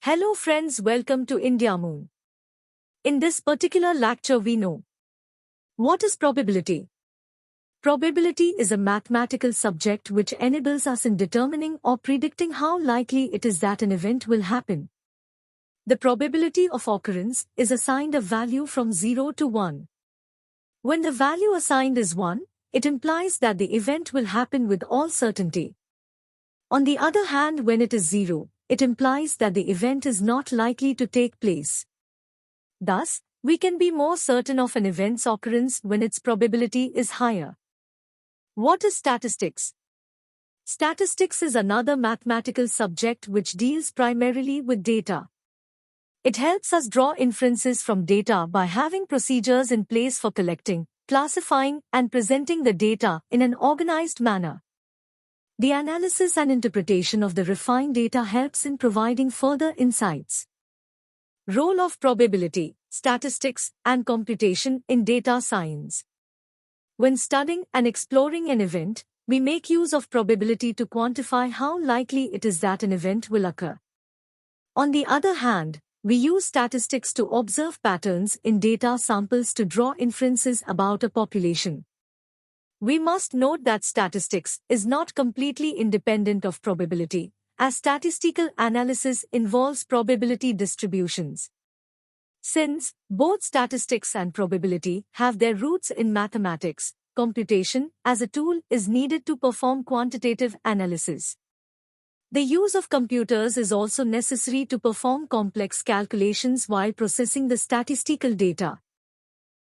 Hello friends, welcome to Indiamoon. In this particular lecture we know what is probability. Probability is a mathematical subject which enables us in determining or predicting how likely it is that an event will happen. The probability of occurrence is assigned a value from 0 to 1. When the value assigned is 1, it implies that the event will happen with all certainty. On the other hand, when it is 0, it implies that the event is not likely to take place. Thus, we can be more certain of an event's occurrence when its probability is higher. What is statistics? Statistics is another mathematical subject which deals primarily with data. It helps us draw inferences from data by having procedures in place for collecting, classifying, and presenting the data in an organized manner. The analysis and interpretation of the refined data helps in providing further insights. Role of probability, statistics, and computation in data science. When studying and exploring an event, we make use of probability to quantify how likely it is that an event will occur. On the other hand, we use statistics to observe patterns in data samples to draw inferences about a population. We must note that statistics is not completely independent of probability, as statistical analysis involves probability distributions. Since both statistics and probability have their roots in mathematics, computation as a tool is needed to perform quantitative analysis. The use of computers is also necessary to perform complex calculations while processing the statistical data.